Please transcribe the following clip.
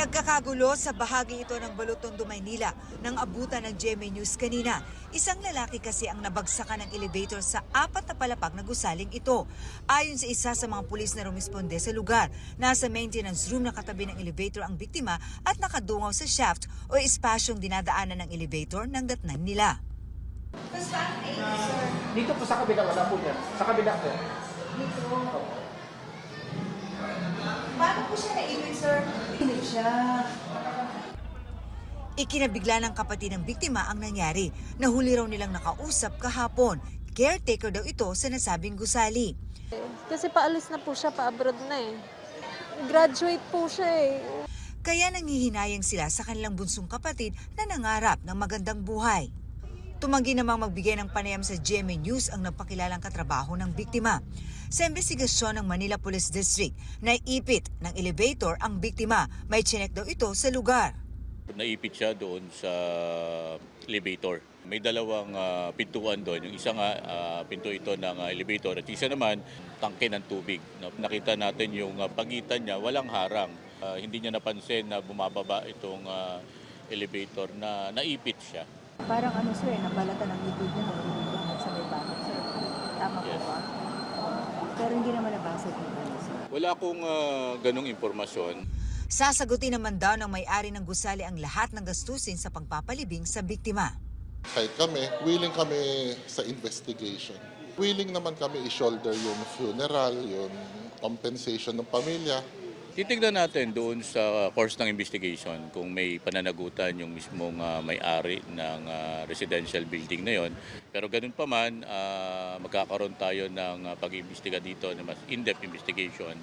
Nagkakagulo sa bahagi ito ng Balotondo, Maynila nang abutan ng GMA News kanina. Isang lalaki kasi ang nabagsakan ng elevator sa 4 na palapag na gusaling ito. Ayon sa isa sa mga pulis na rumisponde sa lugar, nasa maintenance room na katabi ng elevator ang biktima at nakadungaw sa shaft o espasyong dinadaanan ng elevator ng datnan nila. Dito po sa kabila, wala po yan. Sa kabila po. Dito. Paano po siya naibig, sir? Inig siya. Ikinabigla ng kapatid ng biktima ang nangyari. Nahuli raw nilang nakausap kahapon. Caretaker daw ito sa nasabing gusali. Kasi paalis na po siya, pa-abroad na eh. Graduate po siya eh. Kaya nangihinayang sila sa kanilang bunsong kapatid na nangarap ng magandang buhay. Tumanggi namang magbigay ng panayam sa GMA News ang nagpakilalang katrabaho ng biktima. Sa investigasyon ng Manila Police District, naipit ng elevator ang biktima. May chinek daw ito sa lugar. Naipit siya doon sa elevator. May dalawang pintuan doon. Yung isa nga, pinto ito ng elevator at isa naman, tangke ng tubig. Nakita natin yung pagitan niya, walang harang. Hindi niya napansin na bumababa itong elevator na naipit siya. Parang ano sir, nabalatan ng likod niya nung sa may bakit sir. Tama po ba? Pero hindi naman nabasag yung ano sir. Wala akong ganong impormasyon. Sasagutin naman daw ng may-ari ng gusali ang lahat ng gastusin sa pagpapalibing sa biktima. Kahit kami, willing kami sa investigation. Willing naman kami i-shoulder yung funeral, yung compensation ng pamilya. Titignan natin doon sa course ng investigation kung may pananagutan yung mismong may-ari ng residential building na yon. Pero ganun pa man, magkakaroon tayo ng pag-iimbestiga dito na mas in-depth investigation.